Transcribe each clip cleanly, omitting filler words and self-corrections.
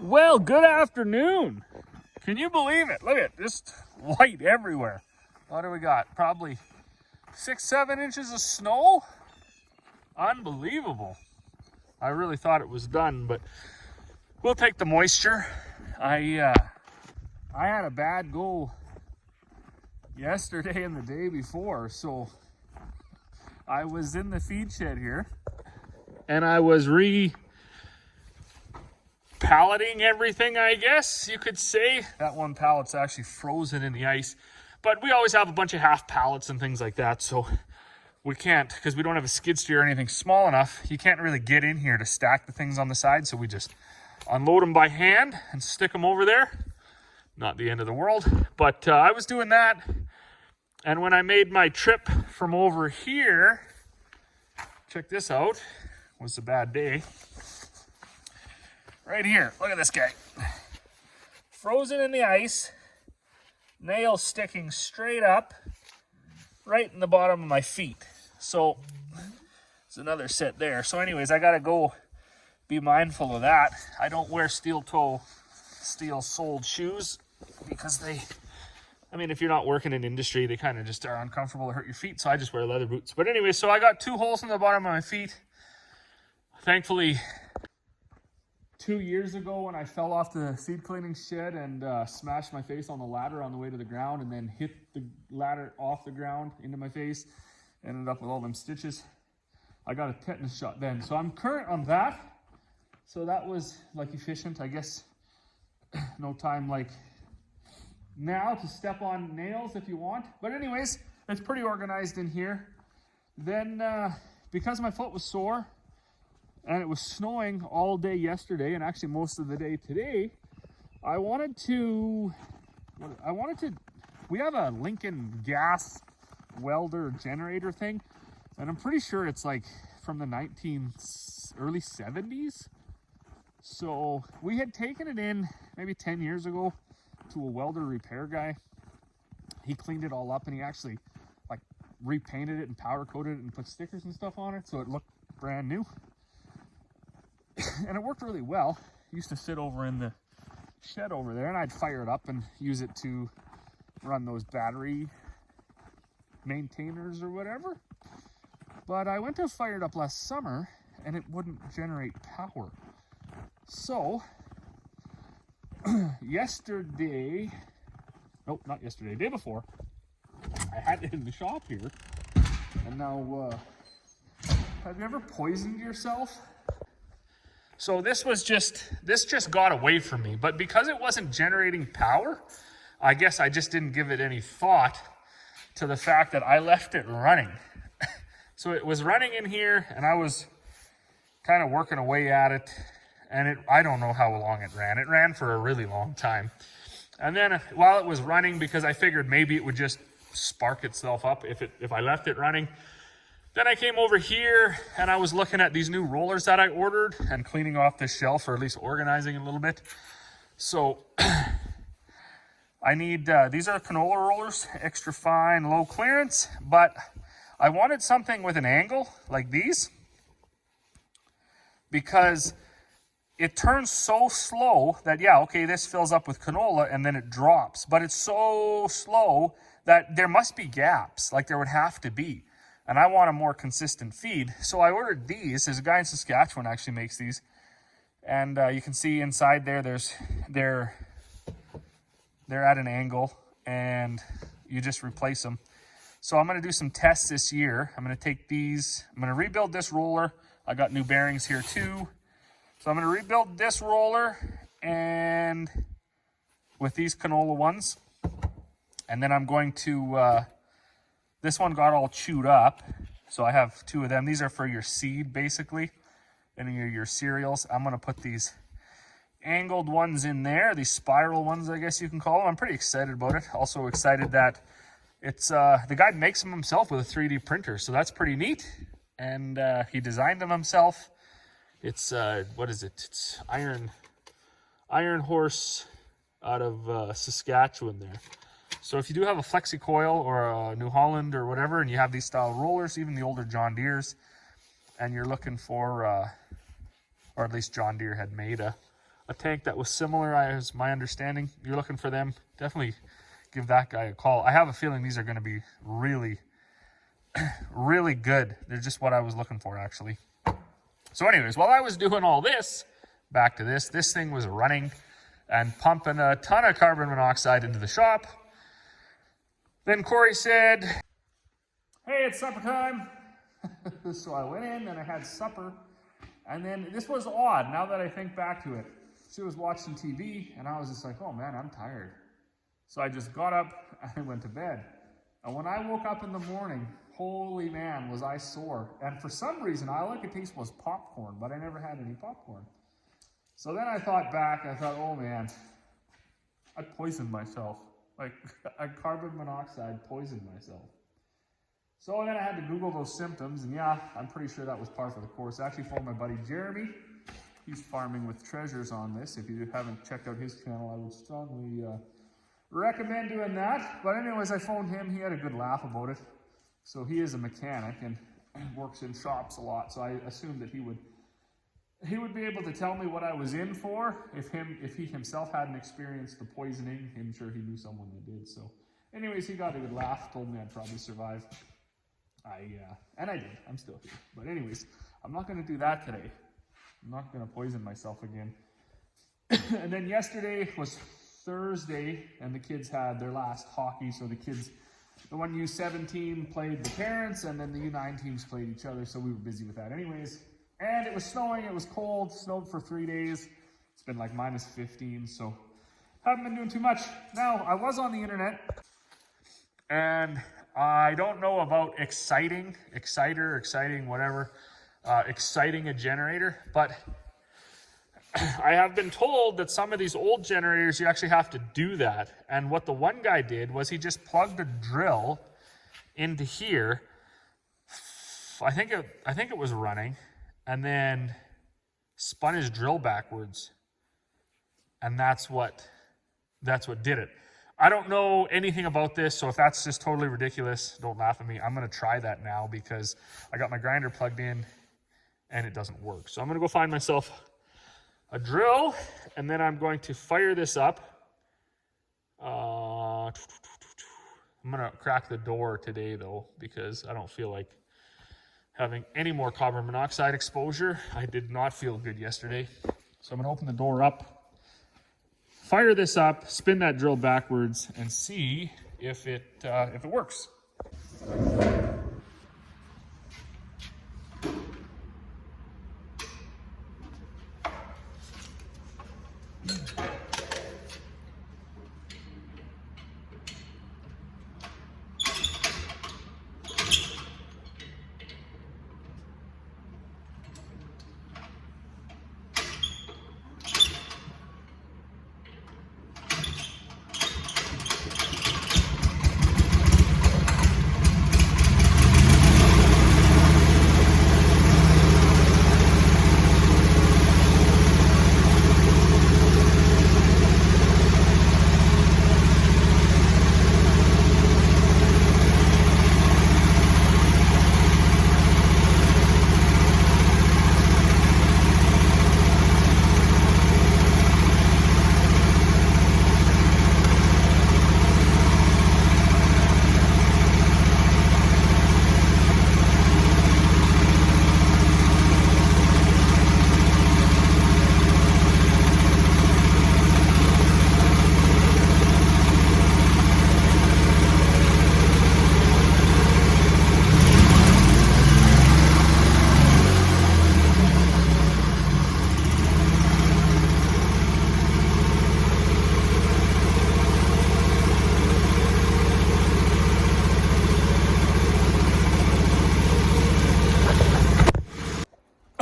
Well, good afternoon. Can you believe it? Look at just white everywhere. What do we got? Probably 6-7 inches of snow. Unbelievable. I really thought it was done, but we'll take the moisture. I had a bad go yesterday and the day before, so I was in the feed shed here and I was palleting everything, I guess you could say. That one pallet's actually frozen in the ice, but we always have a bunch of half pallets and things like that, so we can't, because we don't have a skid steer or anything small enough, you can't really get in here to stack the things on the side, so we just unload them by hand and stick them over there. Not the end of the world, but I was doing that, and when I made my trip from over here, check this out, it was a bad day. Right here, look at this guy. Frozen in the ice, nails sticking straight up, right in the bottom of my feet. So, there's another set there. So anyways, I gotta go be mindful of that. I don't wear steel-soled shoes because they, I mean, if you're not working in industry, they kind of just are uncomfortable to hurt your feet. So I just wear leather boots. But anyway, so I got 2 holes in the bottom of my feet. Thankfully, 2 years ago when I fell off the seed cleaning shed and smashed my face on the ladder on the way to the ground and then hit the ladder off the ground into my face, ended up with all them stitches. I got a tetanus shot then. So I'm current on that. So that was like efficient, I guess. No time like now to step on nails if you want. But anyways, it's pretty organized in here. Then because my foot was sore, and it was snowing all day yesterday and actually most of the day today, I wanted to, we have a Lincoln gas welder generator thing, and I'm pretty sure it's like from the early 70s. So we had taken it in maybe 10 years ago to a welder repair guy. He cleaned it all up and he actually like repainted it and powder coated it and put stickers and stuff on it so it looked brand new. And it worked really well. It used to sit over in the shed over there, and I'd fire it up and use it to run those battery maintainers or whatever. But I went to fire it up last summer, and it wouldn't generate power. So, day before, I had it in the shop here. And now, have you ever poisoned yourself? So this just got away from me, but because it wasn't generating power, I guess I just didn't give it any thought to the fact that I left it running. So it was running in here and I was kind of working away at it, and I don't know how long it ran. It ran for a really long time. And then while it was running, because I figured maybe it would just spark itself up if I left it running, then I came over here and I was looking at these new rollers that I ordered and cleaning off this shelf, or at least organizing a little bit. So I need, these are canola rollers, extra fine, low clearance, but I wanted something with an angle like these because it turns so slow that, yeah, okay, this fills up with canola and then it drops, but it's so slow that there must be gaps, like there would have to be. And I want a more consistent feed. So I ordered these. There's a guy in Saskatchewan actually makes these. And you can see inside there, they're at an angle and you just replace them. So I'm going to do some tests this year. I'm going to take these. I'm going to rebuild this roller. I got new bearings here too. So I'm going to rebuild this roller and with these canola ones. And then I'm going to... this one got all chewed up, so I have 2 of them. These are for your seed, basically, and your cereals. I'm going to put these angled ones in there, these spiral ones, I guess you can call them. I'm pretty excited about it. Also excited that it's the guy makes them himself with a 3D printer, so that's pretty neat. And he designed them himself. It's, what is it? It's Iron Horse out of Saskatchewan there. So if you do have a Flexi Coil or a New Holland or whatever, and you have these style rollers, even the older John Deeres, and you're looking for, or at least John Deere had made a a tank that was similar, as my understanding. You're looking for them, definitely give that guy a call. I have a feeling these are going to be really, really good. They're just what I was looking for, actually. So anyways, while I was doing all this, back to this thing was running and pumping a ton of carbon monoxide into the shop. Then Corey said, hey, it's supper time. So I went in and I had supper. And then this was odd, now that I think back to it. She was watching TV and I was just like, oh man, I'm tired. So I just got up and I went to bed. And when I woke up in the morning, holy man, was I sore. And for some reason, all I could taste was popcorn, but I never had any popcorn. So then I thought back, I thought, oh man, I poisoned myself. Like, carbon monoxide poisoned myself. So then I had to Google those symptoms, and yeah, I'm pretty sure that was part of the course. I actually phoned my buddy Jeremy. He's farming with treasures on this. If you haven't checked out his channel, I would strongly recommend doing that. But anyways, I phoned him. He had a good laugh about it. So he is a mechanic and works in shops a lot. So I assumed that he would be able to tell me what I was in for if he himself hadn't experienced the poisoning. I'm sure he knew someone that did. So anyways, he got a good laugh, told me I'd probably survive. And I did. I'm still here. But anyways, I'm not going to do that today. I'm not going to poison myself again. And then yesterday was Thursday, and the kids had their last hockey. So the one U17 played the parents, and then the U9 teams played each other. So we were busy with that anyways. And it was snowing, it was cold, snowed for 3 days. It's been like minus 15, so haven't been doing too much. Now, I was on the internet, and I don't know about exciting a generator, but I have been told that some of these old generators, you actually have to do that. And what the one guy did was he just plugged a drill into here. I think it was running, and then spun his drill backwards, and that's what did it. I don't know anything about this, so if that's just totally ridiculous, don't laugh at me. I'm going to try that now because I got my grinder plugged in and it doesn't work. So I'm going to go find myself a drill, and then I'm going to fire this up. I'm going to crack the door today, though, because I don't feel like having any more carbon monoxide exposure. I did not feel good yesterday. So I'm going to open the door up, fire this up, spin that drill backwards, and see if it works.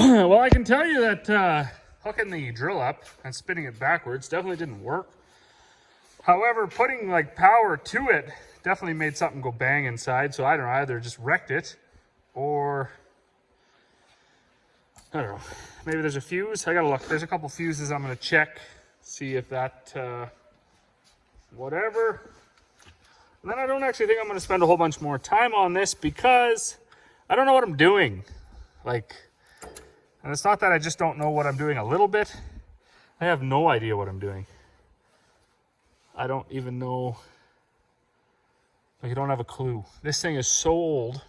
Well, I can tell you that hooking the drill up and spinning it backwards definitely didn't work. However, putting like power to it definitely made something go bang inside. So I don't know, either just wrecked it or I don't know. Maybe there's a fuse. I gotta look. There's a couple fuses I'm gonna check, see if that whatever. And then I don't actually think I'm gonna spend a whole bunch more time on this because I don't know what I'm doing. And it's not that I just don't know what I'm doing a little bit. I have no idea what I'm doing. I don't even know. Like, I don't have a clue. This thing is so old.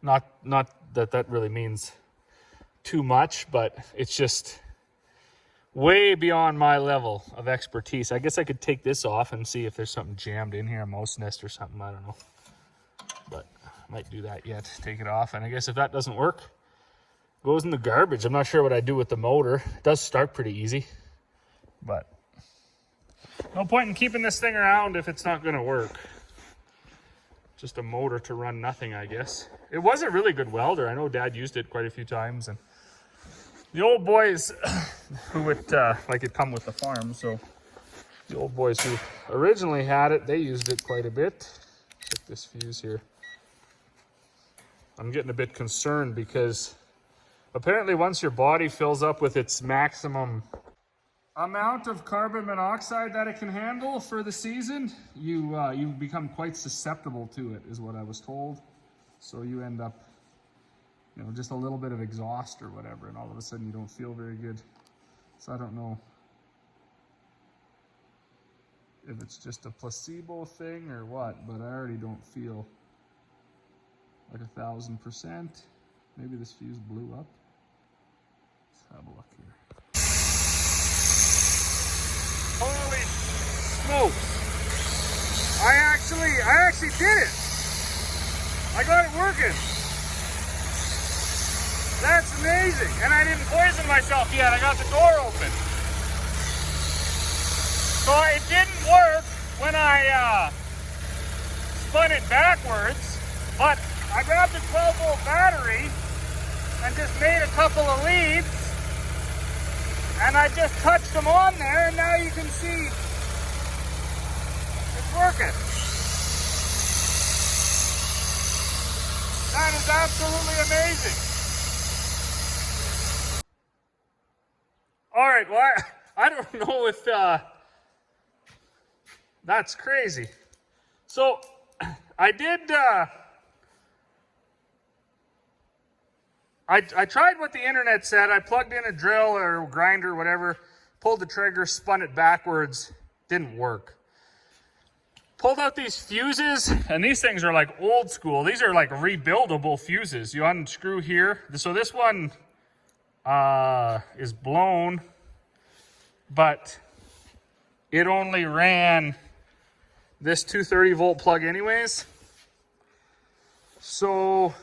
Not that that really means too much, but it's just way beyond my level of expertise. I guess I could take this off and see if there's something jammed in here, a mouse nest or something. I don't know. But I might do that yet. Take it off. And I guess if that doesn't work, it goes in the garbage. I'm not sure what I do with the motor. It does start pretty easy. But no point in keeping this thing around if it's not going to work. Just a motor to run nothing, I guess. It was a really good welder. I know Dad used it quite a few times. And the old boys who it come with the farm, so the old boys who originally had it, they used it quite a bit. Check this fuse here. I'm getting a bit concerned because apparently once your body fills up with its maximum amount of carbon monoxide that it can handle for the season, you become quite susceptible to it, is what I was told. So you end up, you know, just a little bit of exhaust or whatever, and all of a sudden you don't feel very good. So I don't know if it's just a placebo thing or what, but I already don't feel like 1000%. Maybe this fuse blew up. Let's have a look here. Holy smokes! I actually did it. I got it working. That's amazing. And I didn't poison myself yet. I got the door open. So it didn't work when I spun it backwards, but I grabbed a 12-volt battery and just made a couple of leads, and I just touched them on there, and now you can see it's working. That is absolutely amazing. All right, well, I don't know if that's crazy. So I did, I tried what the internet said. I plugged in a drill or grinder or whatever, pulled the trigger, spun it backwards, didn't work. Pulled out these fuses, and these things are like old school. These are like rebuildable fuses. You unscrew here. So this one is blown, but it only ran this 230-volt plug anyways. So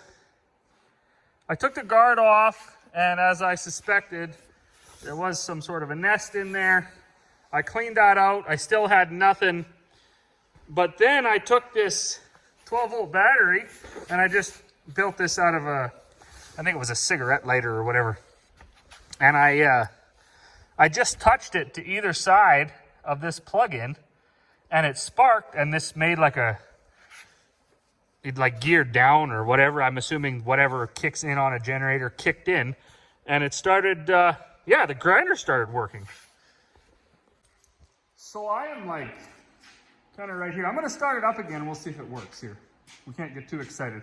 I took the guard off, and as I suspected, there was some sort of a nest in there. I cleaned that out. I still had nothing. But then I took this 12-volt battery, and I just built this out of I think it was a cigarette lighter or whatever. And I just touched it to either side of this plug-in, and it sparked, and this made like it like geared down or whatever. I'm assuming whatever kicks in on a generator kicked in, and it started, yeah, the grinder started working. So I am like kind of right here. I'm going to start it up again, and we'll see if it works here. We can't get too excited.